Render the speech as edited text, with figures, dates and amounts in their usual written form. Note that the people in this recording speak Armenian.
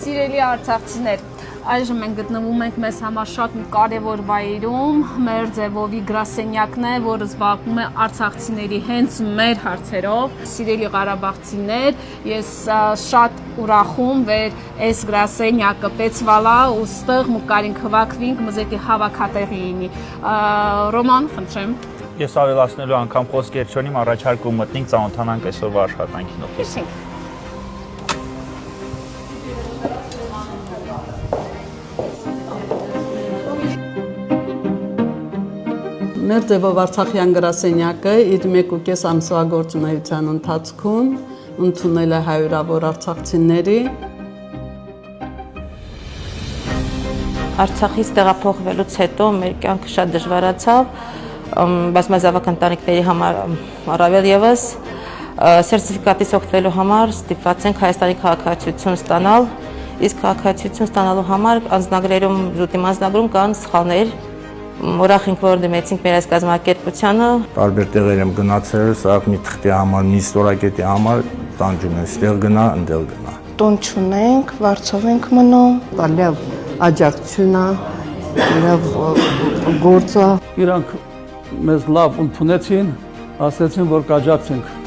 Սիրելի արցախցիներ, այժմ մենք գտնվում ենք մեզ համար շատ կարևոր վայրում, մեր ձևովի գրասենյակն է, որը զբաղվում է արցախցիների հենց մեր հարցերով։ Սիրելի ղարաբաղցիներ, ես շատ ուրախում վեր այս գրասենյակը պեցվալա ու ստեղ մուկարին քվակվինք մզեկի հավաքատեղի ինի։ Ռոման, խնդրեմ։ Ես ավելացնելու անգամ խոսքեր չունիմ, առաջարկում մտնենք ծանոթանանք այսօրվա աշխատանքին օֆիսին։ Մեր ձևով Արցախյան գրասենյակը իր 1.5 ամսվա գործունեության ընթացքում ընդունել է հարյուրավոր արցախցիների։ Արցախից տեղափոխվելուց հետո մեր կյանքը շատ դժվարացավ, բազմազավակ ընտանիքների համար առավել ևս սերտիֆիկատից օգտվելու համար ստիպված ենք Հայաստանի քաղաքացիություն ստանալ, իսկ քաղաքացիություն ստանալու համար անձնագրերում զուտի անձնագրում կան սխալներ։ Ուրախ ենք, որ դիմեցինք մեր այս կազմակերպությանը։ Տարբեր տեղեր եմ գնացել, սա մի թղթի համար, մի ստորակետի համար տանջում են, ստեղ գնա, ընդեղ գնա։ Տուն չունենք, Վարչով ենք մնում։ Լավ աջակցություն է, լավ գործ է։ Իրանք մեզ լավ ընդունեցին, ասեցին, որ կաջակցենք